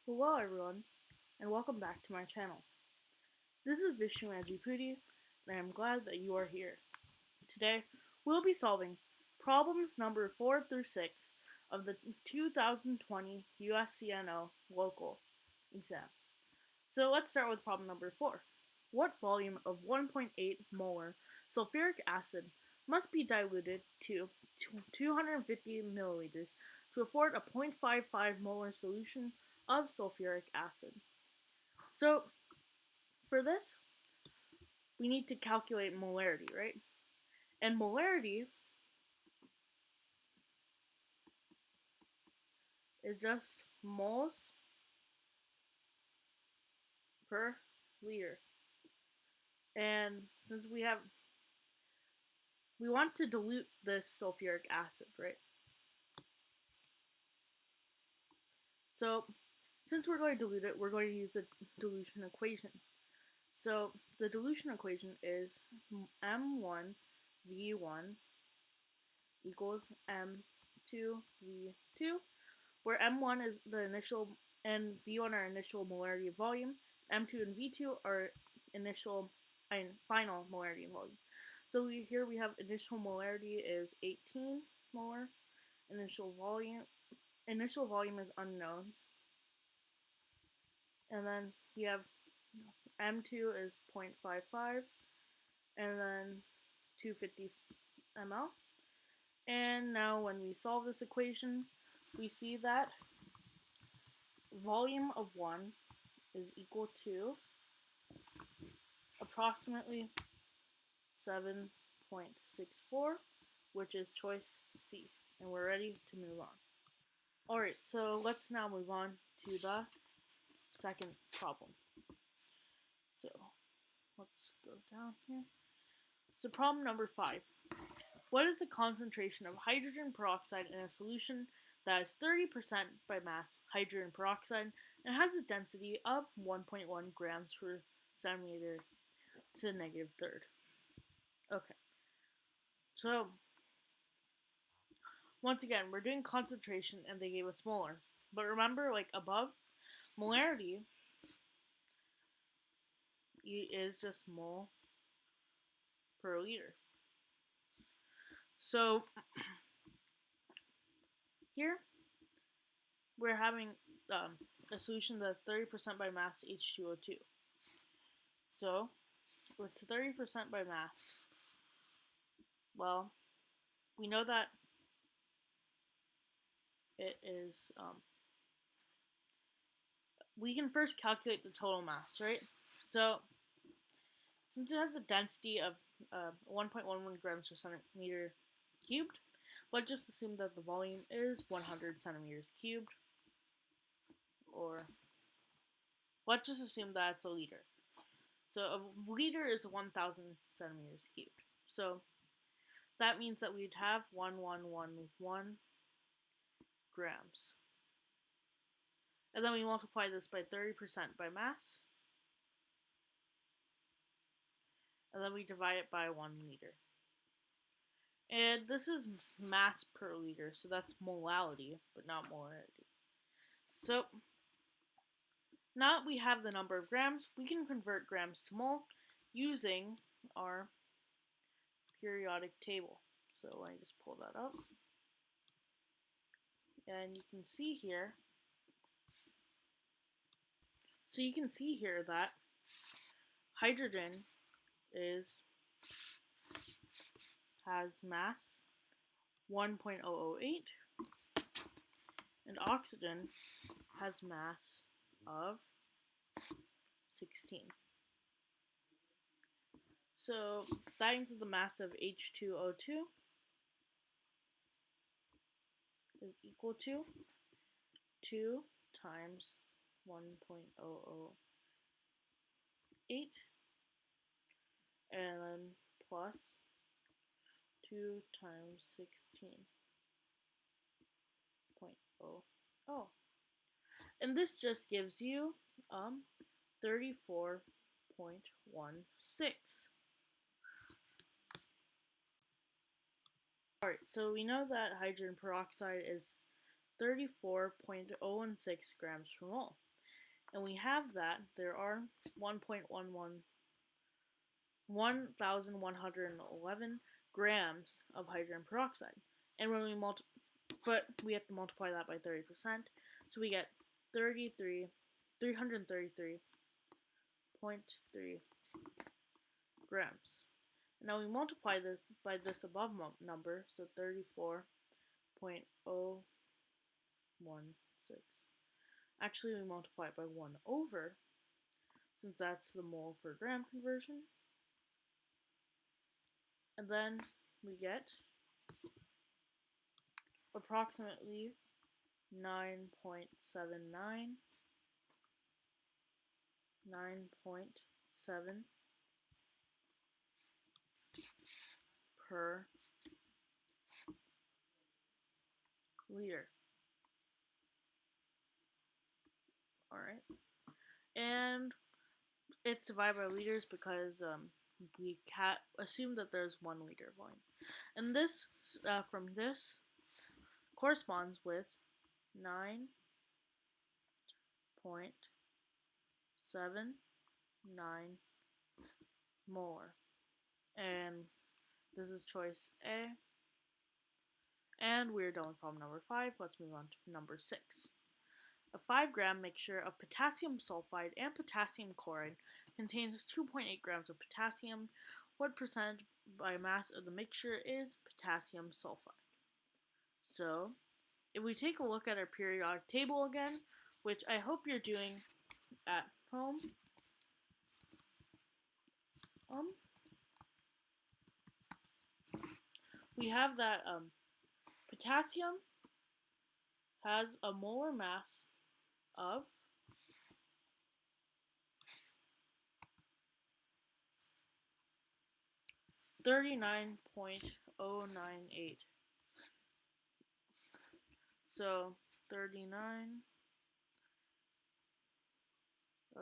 Hello everyone, and welcome back to my channel. This is Vishnu Ajipudi, and I'm glad that you are here. Today, we'll be solving problems number 4 through 6 of the 2020 USCNO local exam. So let's start with problem number 4. What volume of 1.8 molar sulfuric acid must be diluted to 250 milliliters to afford a 0.55 molar solution of sulfuric acid? So for this, we need to calculate molarity, right? And molarity is just moles per liter. And since we want to dilute this sulfuric acid, right? So since we're going to dilute it, we're going to use the dilution equation. So the dilution equation is M1 V1 equals M2 V2, where M1 is the initial and V1 are initial molarity of volume, M2 and V2 are initial and final molarity of volume. So here we have initial molarity is 18 molar, initial volume is unknown, and then we have M2 is 0.55, and then 250 ml. And now when we solve this equation, we see that volume of 1 is equal to approximately 7.64, which is choice C. And we're ready to move on. Alright, so let's now move on to the second problem. So let's go down here. So problem number 5. What is the concentration of hydrogen peroxide in a solution that is 30% by mass hydrogen peroxide and has a density of 1.1 grams per centimeter to the negative third? Okay, so once again, we're doing concentration and they gave us molar. But remember, like above, molarity is just mole per liter. So here we're having a solution that's 30% by mass H2O2. So what's 30% by mass? Well, we know that it is, we can first calculate the total mass, right? So since it has a density of 1.11 grams per centimeter cubed, let's just assume that the volume is 100 centimeters cubed, or let's just assume that it's a liter. So a liter is 1,000 centimeters cubed. So that means that we'd have 1111 grams. And then we multiply this by 30% by mass. And then we divide it by 1 liter. And this is mass per liter, so that's molality, but not molarity. So now that we have the number of grams, we can convert grams to mole using our periodic table. So let me just pull that up. And you can see here, that hydrogen has mass 1.008, and oxygen has mass of 16. So that means that the mass of H2O2 is equal to 2 times 1.008 and then plus 2 times 16.00. And this just gives you 34.16. Alright, so we know that hydrogen peroxide is 34.016 grams per mole. And we have that there are 1,111 grams of hydrogen peroxide. And when we but we have to multiply that by 30%, so we get 333.3 grams. Now we multiply this by this above number, so 34.016. Actually, we multiply it by 1 over, since that's the mole per gram conversion. And then we get approximately 9.7 per liter. Alright. And it's divided by liters because we can't assume that there's 1 liter volume. And this, from this, corresponds with 9.79 molar. And this is choice A. And we're done with problem number 5. Let's move on to number 6. A 5-gram mixture of potassium sulfide and potassium chloride contains 2.8 grams of potassium. What percentage by mass of the mixture is potassium sulfide? So, if we take a look at our periodic table again, which I hope you're doing at home, we have that potassium has a molar mass of 39.098. So 39.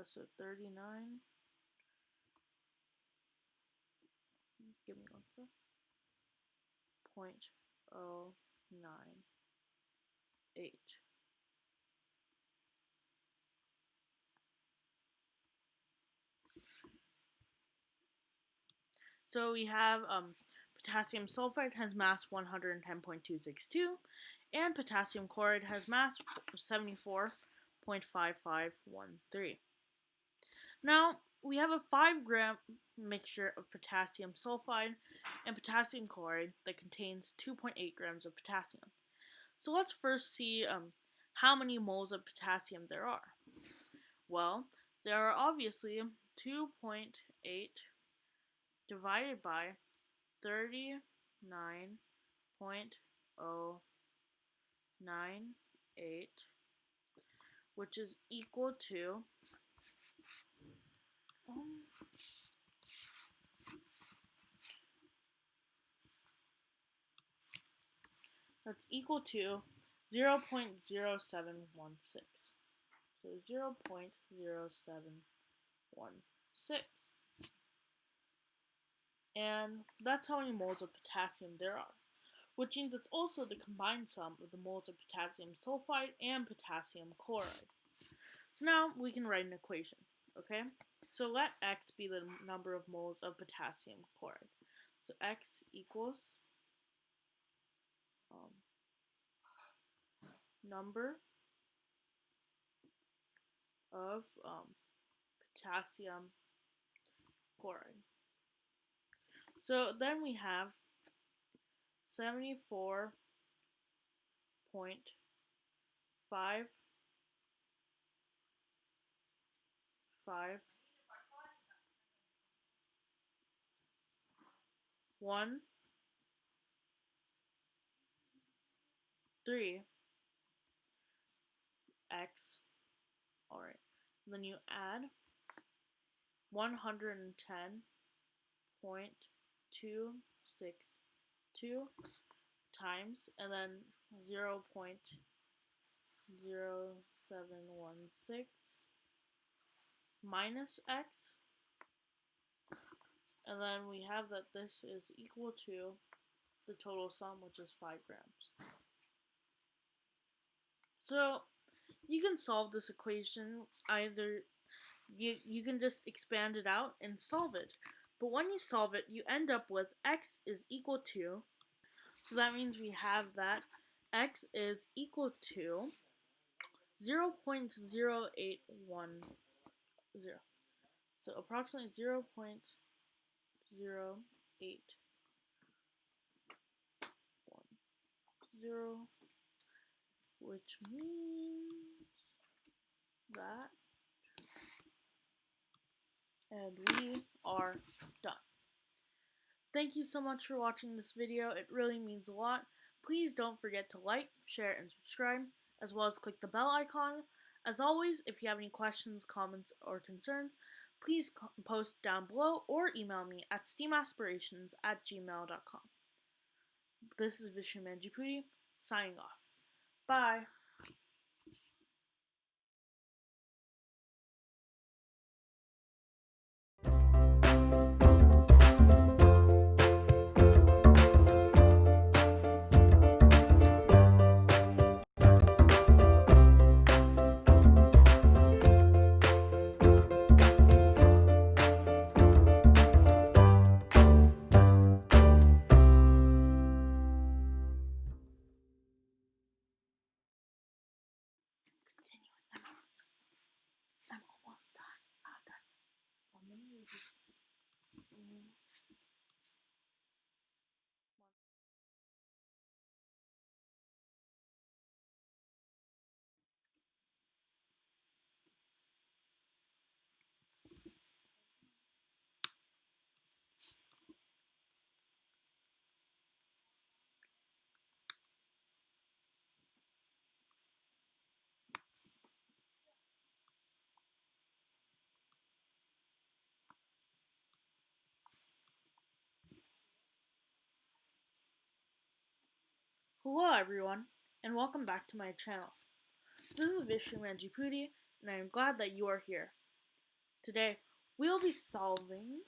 So 39. Give me one sec. 0.098. So we have potassium sulfide has mass 110.262, and potassium chloride has mass 74.5513. Now, we have a 5-gram mixture of potassium sulfide and potassium chloride that contains 2.8 grams of potassium. So let's first see how many moles of potassium there are. Well, there are obviously 2.8 divided by 39.098, which is equal to that's equal to 0.0716. So 0.0716. And that's how many moles of potassium there are, which means it's also the combined sum of the moles of potassium sulfide and potassium chloride. So now we can write an equation, okay? So let X be the number of moles of potassium chloride. So X equals number of potassium chloride. So then we have 74.551 3 X. Alright. Then you add 110.262 times, and then 0.0716 minus X, and then we have that this is equal to the total sum, which is 5 grams. So You can solve this equation either you can just expand it out and solve it. But when you solve it, you end up with x is equal to, so that means we have that x is equal to 0.0810. So approximately 0.0810, which means that, and we are done. Thank you so much for watching this video. It really means a lot. Please don't forget to like, share, and subscribe, as well as click the bell icon. As always, if you have any questions, comments, or concerns, please post down below or email me at steamaspirations@gmail.com. This is Vishnu Manjipudi, signing off. Bye! Continuing, I'm almost done. I'm done. 1 minute. Hello everyone, and welcome back to my channel. This is Vishnu Manjipudi, and I am glad that you are here. Today, we'll be solving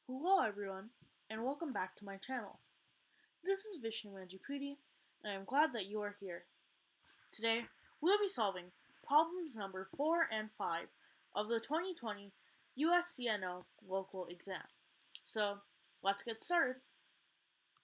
Hello everyone, and welcome back to my channel. This is Vishnu Manjipudi, and I am glad that you are here. Today, we'll be solving problems number 4 and 5 of the 2020 USCNO local exam. So, let's get started.